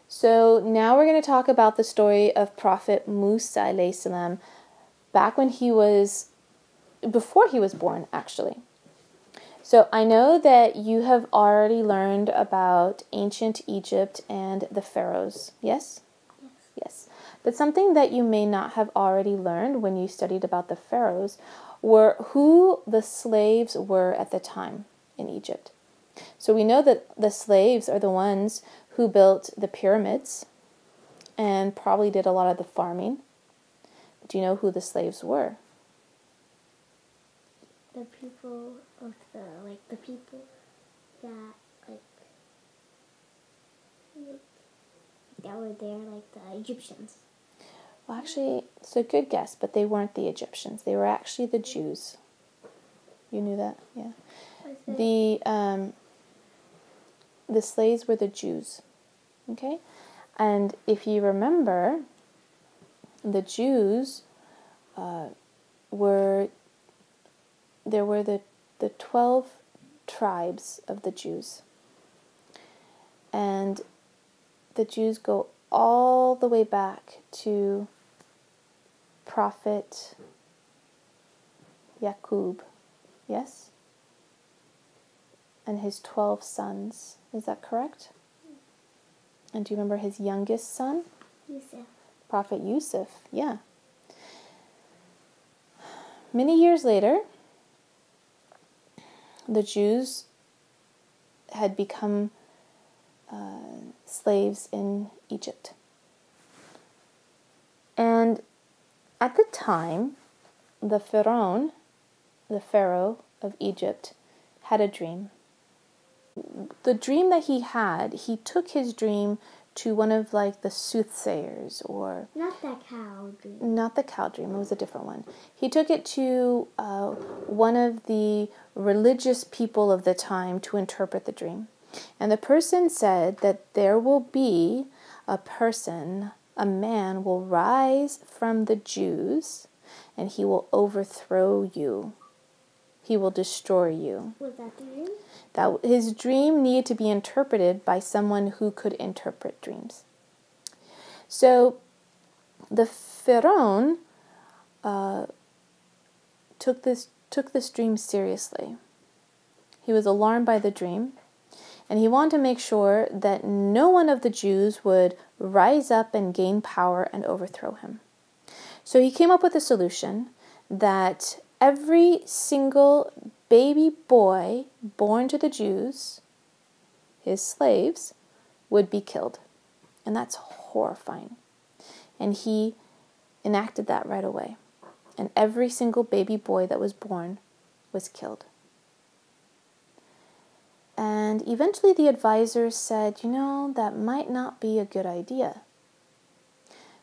So now we're going to talk about the story of Prophet Musa alayhi salam, back when before he was born, actually. So I know that you have already learned about ancient Egypt and the pharaohs, yes? Yes. But something that you may not have already learned when you studied about the pharaohs were who the slaves were at the time in Egypt. So we know that the slaves are the ones who built the pyramids and probably did a lot of the farming. Do you know who the slaves were? The people of the people that that were there, like the Egyptians. Well, actually, it's a good guess, but they weren't the Egyptians. They were actually the Jews. You knew that? Yeah. The slaves were the Jews. Okay? And if you remember, the Jews were the 12 tribes of the Jews. And the Jews go all the way back to Prophet Yaqub, yes? And his 12 sons. Is that correct? And do you remember his youngest son? Yusuf. Prophet Yusuf, yeah. Many years later, the Jews had become slaves in Egypt. And at the time, the Pharaoh of Egypt, had a dream. The dream that he took his dream to one of the soothsayers, or... Not the cow dream. Not the cow dream, it was a different one. He took it to one of the religious people of the time to interpret the dream. And the person said that there will be a man will rise from the Jews, and he will overthrow you. He will destroy you. Was that the dream? That his dream needed to be interpreted by someone who could interpret dreams. So the Pharaoh took this dream seriously. He was alarmed by the dream, and he wanted to make sure that no one of the Jews would rise up and gain power and overthrow him. So he came up with a solution that every single baby boy born to the Jews, his slaves, would be killed. And that's horrifying. And he enacted that right away. And every single baby boy that was born was killed. And eventually the advisors said, that might not be a good idea.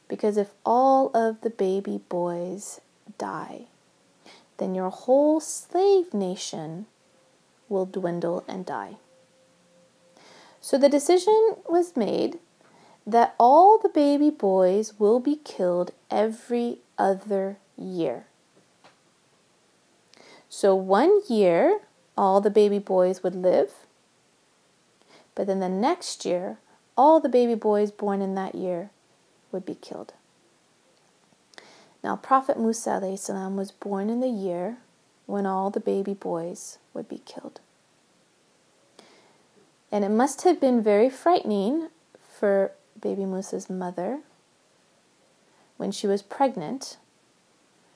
Because if all of the baby boys die, then your whole slave nation will dwindle and die. So the decision was made that all the baby boys will be killed every other year. So 1 year, all the baby boys would live, but then the next year, all the baby boys born in that year would be killed. Now, Prophet Musa alayhi salam was born in the year when all the baby boys would be killed. And it must have been very frightening for baby Musa's mother when she was pregnant.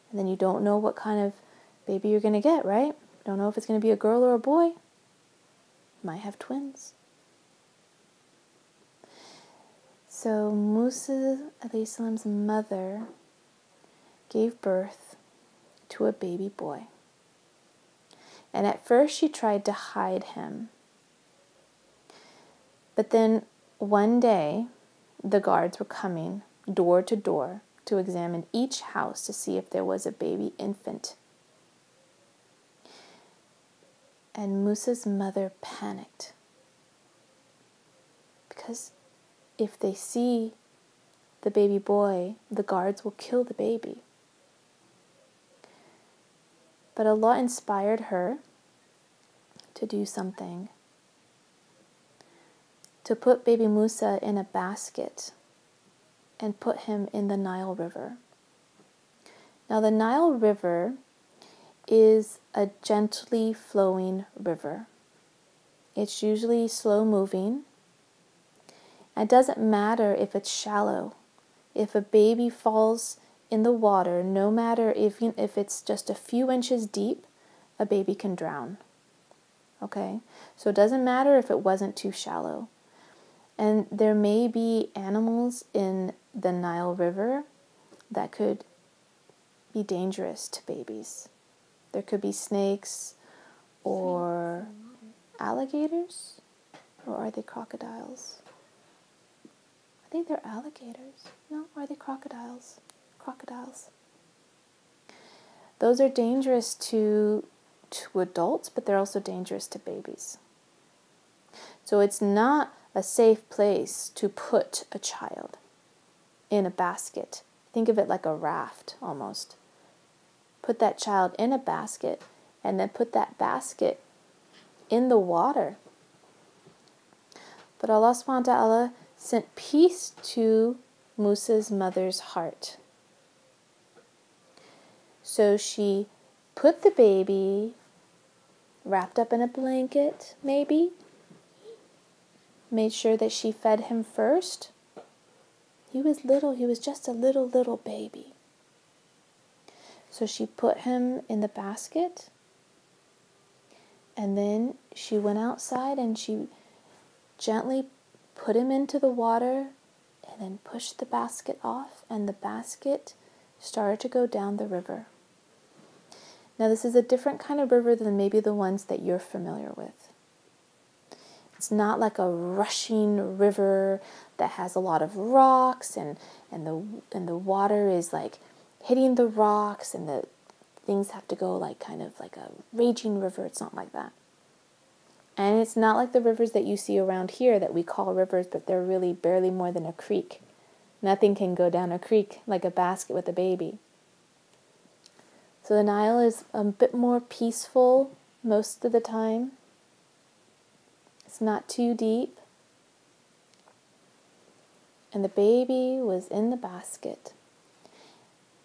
And then you don't know what kind of baby you're going to get, right? You don't know if it's going to be a girl or a boy. Might have twins. So Musa alayhi salam's mother gave birth to a baby boy. And at first she tried to hide him. But then one day, the guards were coming door to door to examine each house to see if there was a baby infant. And Musa's mother panicked. Because if they see the baby boy, the guards will kill the baby. But Allah inspired her to do something to put baby Musa in a basket and put him in the Nile River. Now, the Nile River is a gently flowing river. It's usually slow moving. It doesn't matter if it's shallow. If a baby falls in the water, no matter if it's just a few inches deep, a baby can drown. Okay? So it doesn't matter if it wasn't too shallow. And there may be animals in the Nile River that could be dangerous to babies. There could be snakes or alligators, or are they crocodiles? I think they're alligators. No, are they crocodiles? Crocodiles. Those are dangerous to adults, but they're also dangerous to babies. So it's not a safe place to put a child in a basket. Think of it like a raft almost. Put that child in a basket and then put that basket in the water. But Allah subhanahu wa ta'ala sent peace to Musa's mother's heart. So she put the baby wrapped up in a blanket, maybe. Made sure that she fed him first. He was little, he was just a little baby. So she put him in the basket. And then she went outside and she gently put him into the water and then pushed the basket off, and the basket started to go down the river. Now this is a different kind of river than maybe the ones that you're familiar with. It's not like a rushing river that has a lot of rocks and the water is like hitting the rocks and the things have to go like kind of like a raging river. It's not like that. And it's not like the rivers that you see around here that we call rivers, but they're really barely more than a creek. Nothing can go down a creek like a basket with a baby. So the Nile is a bit more peaceful most of the time. It's not too deep. And the baby was in the basket.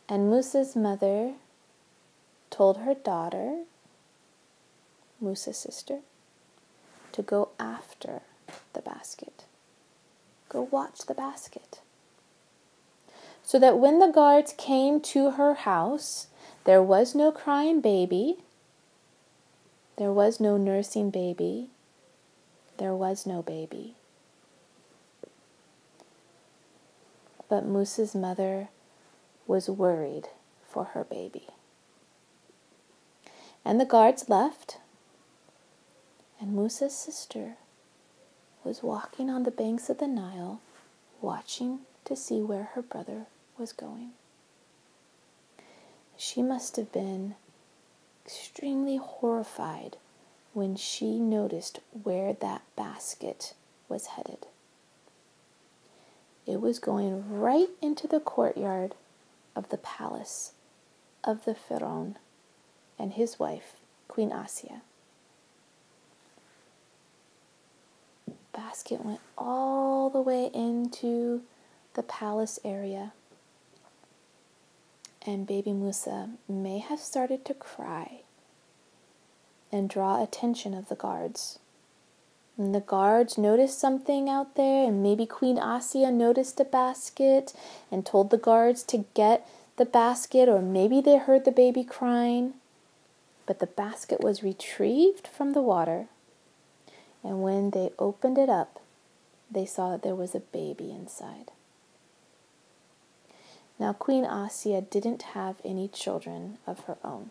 And Musa's mother told her daughter, Musa's sister, to go after the basket. Go watch the basket. So that when the guards came to her house, there was no crying baby. There was no nursing baby. There was no baby. But Musa's mother was worried for her baby. And the guards left, and Musa's sister was walking on the banks of the Nile, watching to see where her brother was going. She must have been extremely horrified when she noticed where that basket was headed. It was going right into the courtyard of the palace of the Pharaoh and his wife, Queen Asiya. Basket went all the way into the palace area. And baby Musa may have started to cry and draw attention of the guards. And the guards noticed something out there, and maybe Queen Asiya noticed a basket and told the guards to get the basket, or maybe they heard the baby crying. But the basket was retrieved from the water, and when they opened it up, they saw that there was a baby inside. Now, Queen Asiya didn't have any children of her own,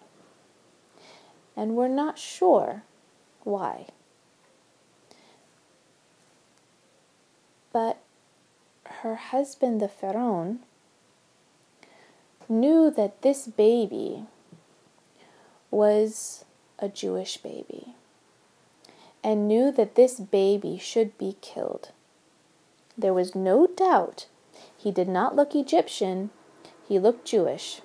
and we're not sure why. But her husband, the Pharaoh, knew that this baby was a Jewish baby and knew that this baby should be killed. There was no doubt he did not look Egyptian, he looked Jewish.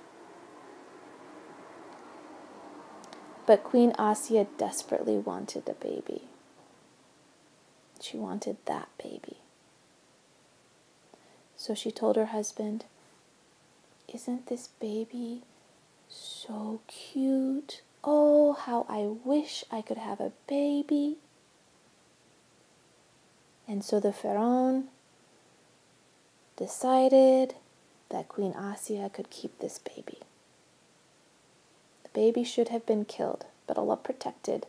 But Queen Asiya desperately wanted a baby. She wanted that baby. So she told her husband, "Isn't this baby so cute? Oh, how I wish I could have a baby." And so the Pharaoh decided that Queen Asiya could keep this baby. The baby should have been killed, but Allah protected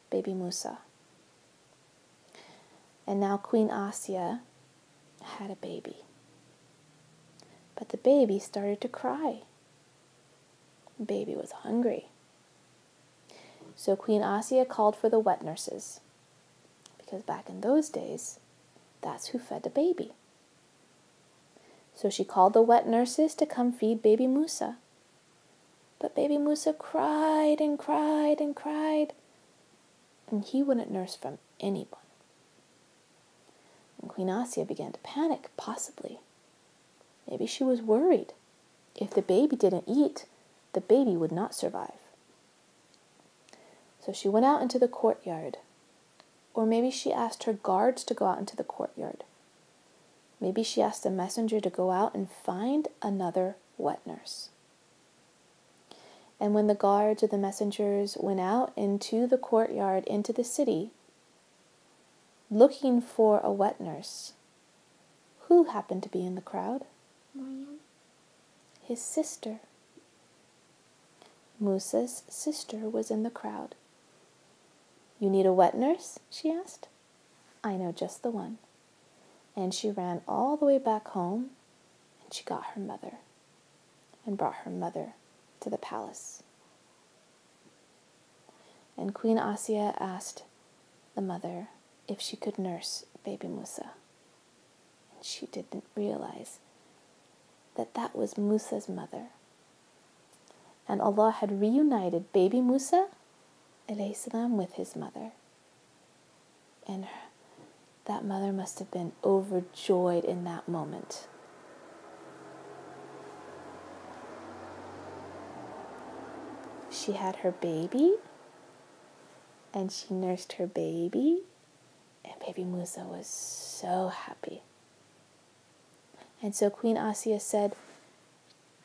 baby Musa. And now Queen Asiya had a baby. But the baby started to cry. The baby was hungry. So Queen Asiya called for the wet nurses, because back in those days, that's who fed the baby. So she called the wet nurses to come feed baby Musa. But baby Musa cried and cried and cried, and he wouldn't nurse from anyone. And Queen Asiya began to panic, possibly. Maybe she was worried. If the baby didn't eat, the baby would not survive. So she went out into the courtyard. Or maybe she asked her guards to go out into the courtyard. Maybe she asked a messenger to go out and find another wet nurse. And when the guards or the messengers went out into the courtyard, into the city, looking for a wet nurse, who happened to be in the crowd? Maryam. His sister. Musa's sister was in the crowd. "You need a wet nurse?" she asked. "I know just the one." And she ran all the way back home, and she got her mother and brought her mother to the palace. And Queen Asiya asked the mother if she could nurse baby Musa. And she didn't realize that that was Musa's mother. And Allah had reunited baby Musa alayhi salam with his mother. And that mother must have been overjoyed in that moment. She had her baby, and she nursed her baby, and baby Musa was so happy. And so Queen Asiya said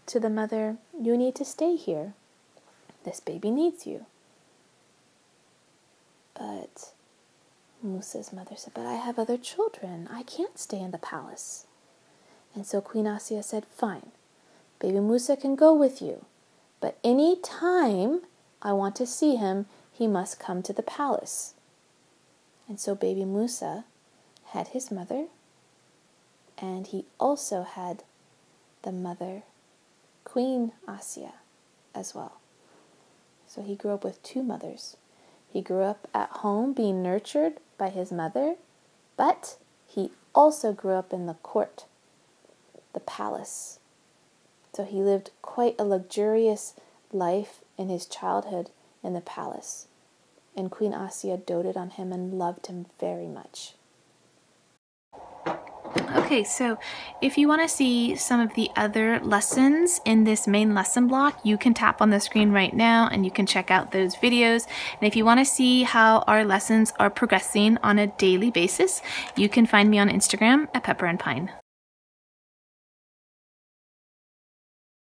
to the mother, "You need to stay here. This baby needs you." But Musa's mother said, "But I have other children. I can't stay in the palace." And so Queen Asiya said, "Fine, baby Musa can go with you. But any time I want to see him, he must come to the palace." And so baby Musa had his mother, and he also had the mother, Queen Asiya, as well. So he grew up with two mothers. He grew up at home being nurtured by his mother, but he also grew up in the court, the palace. So he lived quite a luxurious life in his childhood in the palace. And Queen Asiya doted on him and loved him very much. Okay, so if you want to see some of the other lessons in this main lesson block, you can tap on the screen right now and you can check out those videos. And if you want to see how our lessons are progressing on a daily basis, you can find me on Instagram at Pepper and Pine.